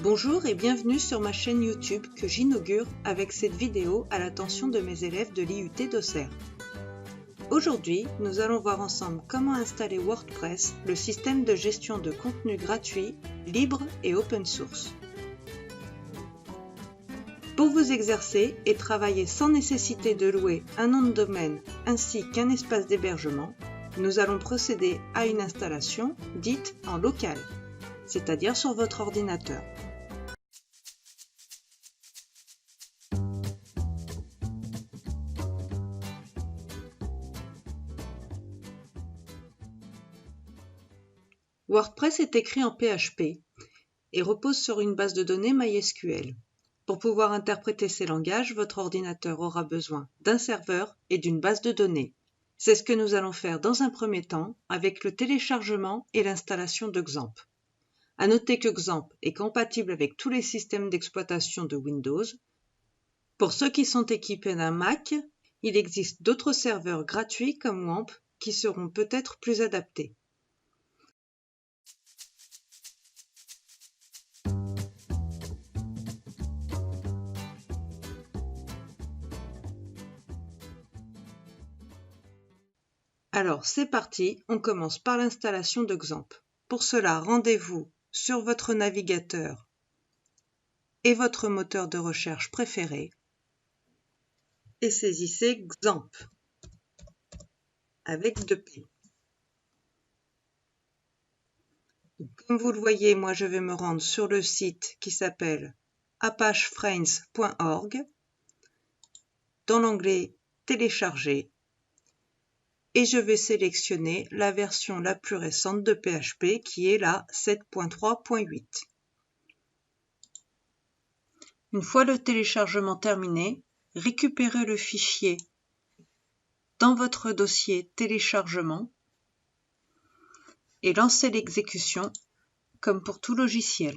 Bonjour et bienvenue sur ma chaîne YouTube que j'inaugure avec cette vidéo à l'attention de mes élèves de l'IUT d'Auxerre. Aujourd'hui, nous allons voir ensemble comment installer WordPress, le système de gestion de contenu gratuit, libre et open source. Pour vous exercer et travailler sans nécessité de louer un nom de domaine ainsi qu'un espace d'hébergement, nous allons procéder à une installation dite en local, c'est-à-dire sur votre ordinateur. WordPress est écrit en PHP et repose sur une base de données MySQL. Pour pouvoir interpréter ces langages, votre ordinateur aura besoin d'un serveur et d'une base de données. C'est ce que nous allons faire dans un premier temps avec le téléchargement et l'installation de XAMPP. À noter que XAMPP est compatible avec tous les systèmes d'exploitation de Windows. Pour ceux qui sont équipés d'un Mac, il existe d'autres serveurs gratuits comme WAMP qui seront peut-être plus adaptés. Alors c'est parti, on commence par l'installation de XAMPP. Pour cela, rendez-vous sur votre navigateur et votre moteur de recherche préféré et saisissez XAMPP avec 2 P. Comme vous le voyez, moi je vais me rendre sur le site qui s'appelle apachefriends.org dans l'onglet Télécharger. Et je vais sélectionner la version la plus récente de PHP qui est la 7.3.8. Une fois le téléchargement terminé, récupérez le fichier dans votre dossier téléchargement et lancez l'exécution comme pour tout logiciel.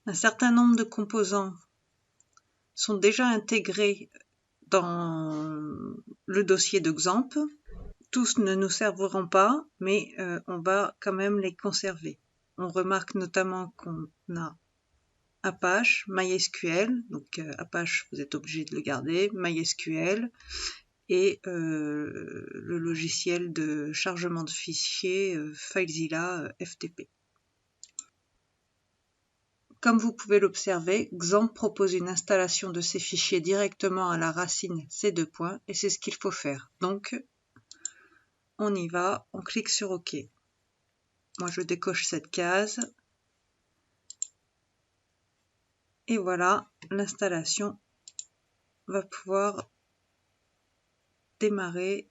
Un certain nombre de composants sont déjà intégrés dans le dossier de XAMPP. Tous ne nous serviront pas, mais on va quand même les conserver. On remarque notamment qu'on a Apache, MySQL, donc Apache vous êtes obligé de le garder, MySQL et le logiciel de chargement de fichiers FileZilla FTP. Comme vous pouvez l'observer, XAMPP propose une installation de ces fichiers directement à la racine C2 points et c'est ce qu'il faut faire. Donc, on y va, on clique sur OK. Moi, je décoche cette case. Et voilà, l'installation va pouvoir démarrer.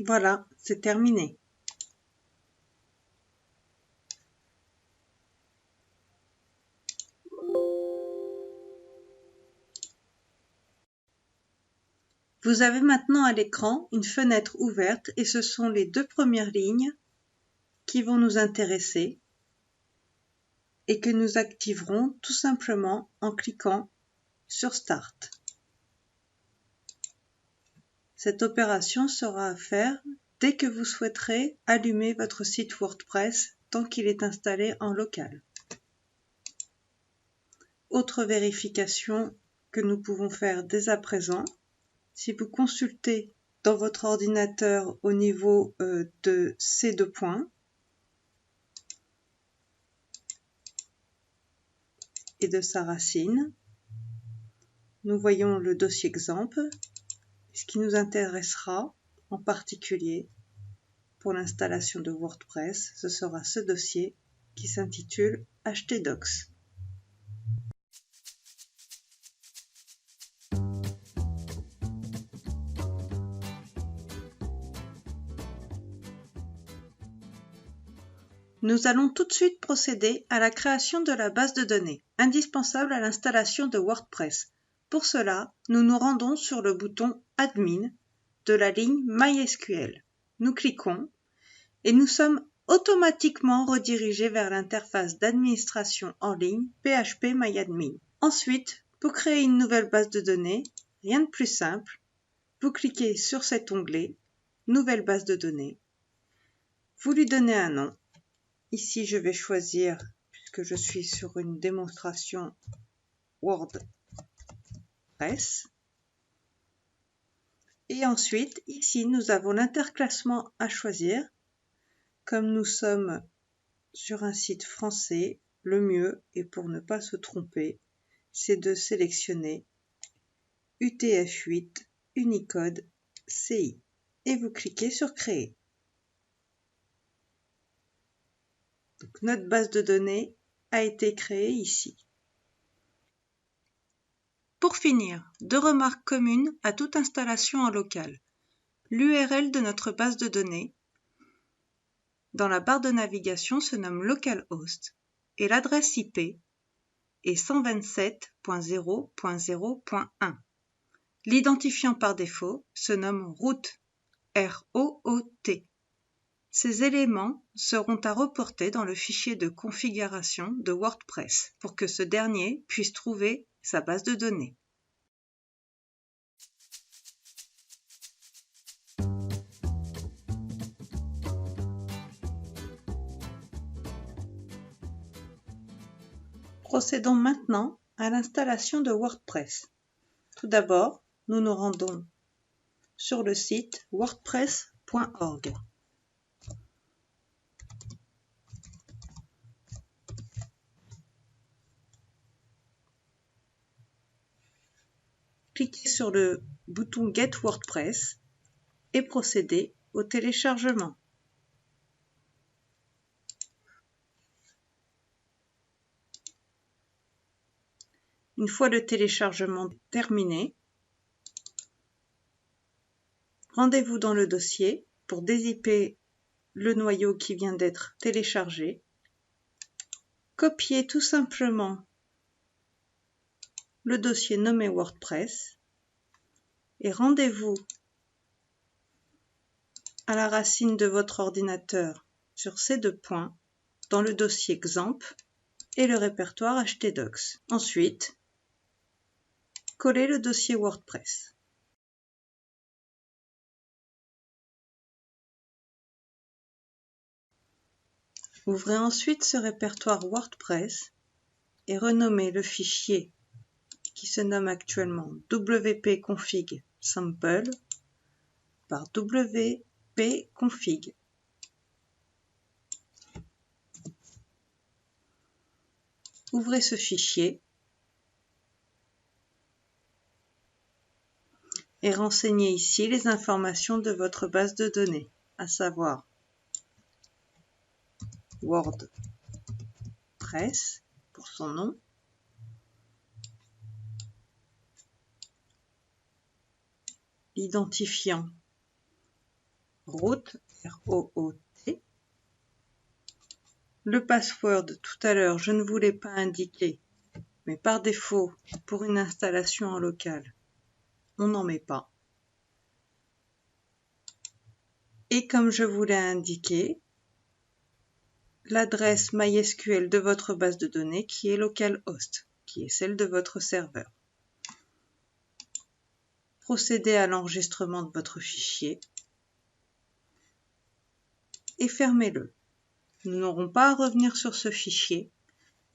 Voilà, c'est terminé. Vous avez maintenant à l'écran une fenêtre ouverte et ce sont les 2 premières lignes qui vont nous intéresser et que nous activerons tout simplement en cliquant sur Start. Cette opération sera à faire dès que vous souhaiterez allumer votre site WordPress tant qu'il est installé en local. Autre vérification que nous pouvons faire dès à présent, si vous consultez dans votre ordinateur au niveau de ces 2 points et de sa racine, nous voyons le dossier XAMPP. Ce qui nous intéressera en particulier pour l'installation de WordPress, ce sera ce dossier qui s'intitule htdocs. Nous allons tout de suite procéder à la création de la base de données, indispensable à l'installation de WordPress. Pour cela, nous nous rendons sur le bouton Admin de la ligne MySQL. Nous cliquons et nous sommes automatiquement redirigés vers l'interface d'administration en ligne PHP MyAdmin. Ensuite, Pour créer une nouvelle base de données, rien de plus simple. Vous cliquez sur cet onglet « Nouvelle base de données ». Vous lui donnez un nom. Ici, je vais choisir, puisque je suis sur une démonstration WordPress. Et ensuite, ici, nous avons l'interclassement à choisir. Comme nous sommes sur un site français, le mieux, et pour ne pas se tromper, c'est de sélectionner UTF-8 Unicode CI et vous cliquez sur Créer. Donc, notre base de données a été créée ici. Pour finir, 2 remarques communes à toute installation en local. L'URL de notre base de données dans la barre de navigation se nomme localhost et l'adresse IP est 127.0.0.1. L'identifiant par défaut se nomme root, R-O-O-T. Ces éléments seront à reporter dans le fichier de configuration de WordPress pour que ce dernier puisse trouver sa base de données. Procédons maintenant à l'installation de WordPress. Tout d'abord, nous nous rendons sur le site wordpress.org. Cliquez sur le bouton Get WordPress et procédez au téléchargement. Une fois le téléchargement terminé, rendez-vous dans le dossier pour dézipper le noyau qui vient d'être téléchargé. Copiez tout simplement le dossier nommé WordPress et rendez-vous à la racine de votre ordinateur sur ces 2 points dans le dossier XAMPP et le répertoire htdocs. Ensuite, collez le dossier WordPress. Ouvrez ensuite ce répertoire WordPress et renommez le fichier qui se nomme actuellement wp-config sample par wp-config. Ouvrez ce fichier et renseignez ici les informations de votre base de données, à savoir WordPress pour son nom, l'identifiant root, R-O-O-T, le password tout à l'heure je ne vous l'ai pas indiqué, mais par défaut pour une installation en local, on n'en met pas. Et comme je vous l'ai indiqué, l'adresse MySQL de votre base de données qui est localhost, qui est celle de votre serveur. Procédez à l'enregistrement de votre fichier et fermez-le. Nous n'aurons pas à revenir sur ce fichier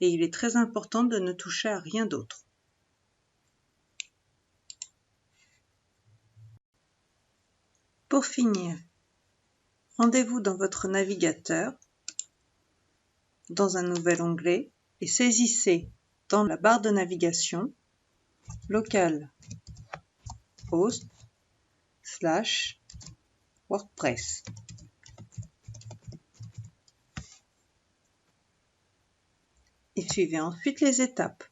et il est très important de ne toucher à rien d'autre. Pour finir, rendez-vous dans votre navigateur, dans un nouvel onglet, et saisissez dans la barre de navigation localhost/WordPress. Et suivez ensuite les étapes.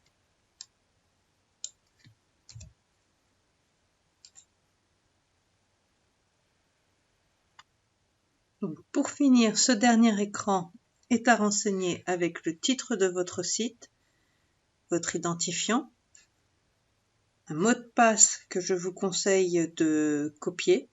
Donc, pour finir, ce dernier écran est à renseigner avec le titre de votre site, votre identifiant, un mot de passe que je vous conseille de copier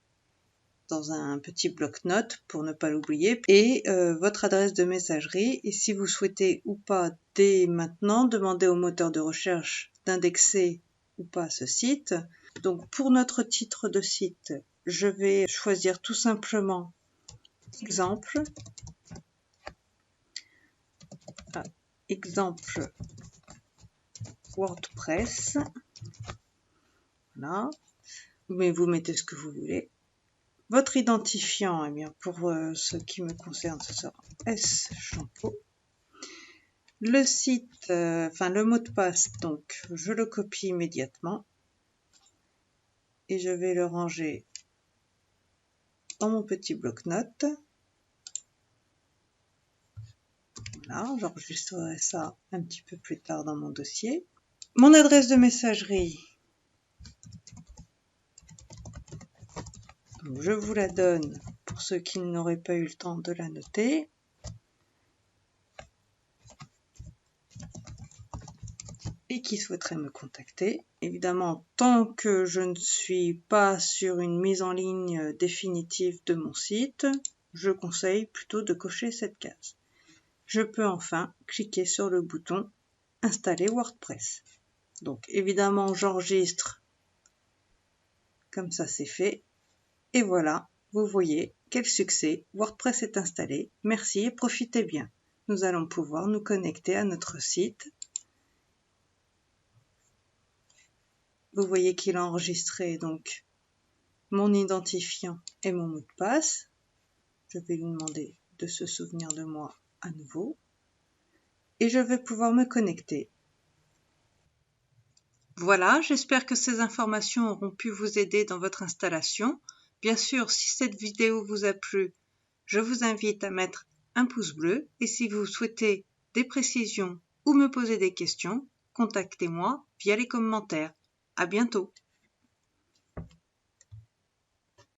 dans un petit bloc-notes pour ne pas l'oublier, et votre adresse de messagerie. Et si vous souhaitez ou pas dès maintenant, demandez au moteur de recherche d'indexer ou pas ce site. Donc pour notre titre de site, je vais choisir tout simplement exemple. Exemple WordPress. Voilà. Mais vous mettez ce que vous voulez. Votre identifiant, eh bien, pour ce qui me concerne, ce sera S Champeau. Le site, le mot de passe, donc, je le copie immédiatement. Et je vais le ranger dans mon petit bloc-notes. Voilà, j'enregistrerai ça un petit peu plus tard dans mon dossier. Mon adresse de messagerie, donc je vous la donne pour ceux qui n'auraient pas eu le temps de la noter. Et qui souhaiteraient me contacter. Évidemment, tant que je ne suis pas sur une mise en ligne définitive de mon site, je conseille plutôt de cocher cette case. Je peux enfin cliquer sur le bouton « Installer WordPress ». Donc évidemment, j'enregistre, comme ça c'est fait. Et voilà, vous voyez, quel succès, WordPress est installé. Merci et profitez bien. Nous allons pouvoir nous connecter à notre site. Vous voyez qu'il a enregistré donc mon identifiant et mon mot de passe. Je vais lui demander de se souvenir de moi à nouveau. Et je vais pouvoir me connecter. Voilà, j'espère que ces informations auront pu vous aider dans votre installation. Bien sûr, si cette vidéo vous a plu, je vous invite à mettre un pouce bleu. Et si vous souhaitez des précisions ou me poser des questions, contactez-moi via les commentaires. À bientôt.